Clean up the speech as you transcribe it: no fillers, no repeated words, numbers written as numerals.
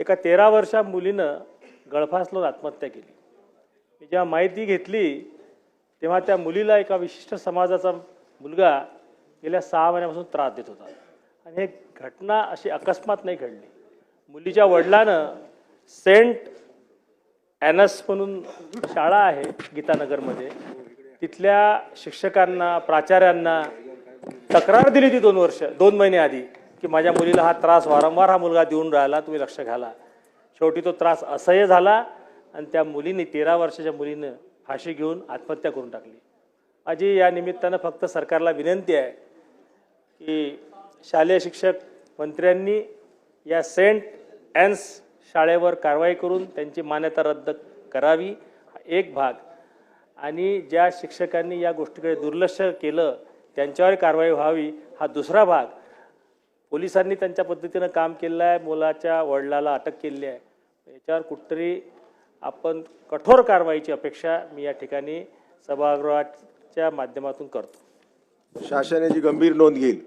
एका 13 वर्षा मुलीनं गळफास लावून आत्महत्या केली। मी जेव्हा माहिती घेतली तेव्हा त्या मुलीला एका विशिष्ट समाजाचा मुलगा गेल्या 6 महिन्यापासून त्रास देत होता आणि ही घटना अशी अकस्मात नाही घडली। मुलीच्या वडिलांनं सेंट ॲनस म्हणून शाळा आहे गीतानगरमध्ये, तिथल्या शिक्षकांना प्राचार्यांना तक्रार दिली ती 2 महिने आधी की माझ्या मुलीला हा त्रास वारंवार हा मुलगा देऊन राहिला, तुम्ही लक्ष घाला। शेवटी तो त्रास असह्य झाला आणि त्या मुलीने 13 वर्षाच्या मुलीनं फाशी घेऊन आत्महत्या करून टाकली। माझी या निमित्तानं फक्त सरकारला विनंती आहे की शालेय शिक्षक मंत्र्यांनी या सेंट ॲन्स शाळेवर कारवाई करून त्यांची मान्यता रद्द करावी, हा एक भाग, आणि ज्या शिक्षकांनी या गोष्टीकडे दुर्लक्ष केलं त्यांच्यावर कारवाई व्हावी, हा दुसरा भाग। पोलिसांनी त्यांच्या पद्धतीनं काम केलं आहे, मुलाच्या वडिलाला अटक केली आहे, याच्यावर कुठतरी आपण कठोर कारवाईची अपेक्षा मी या ठिकाणी सभागृहाच्या माध्यमातून करतो। शासन याची गंभीर नोंद घेईल।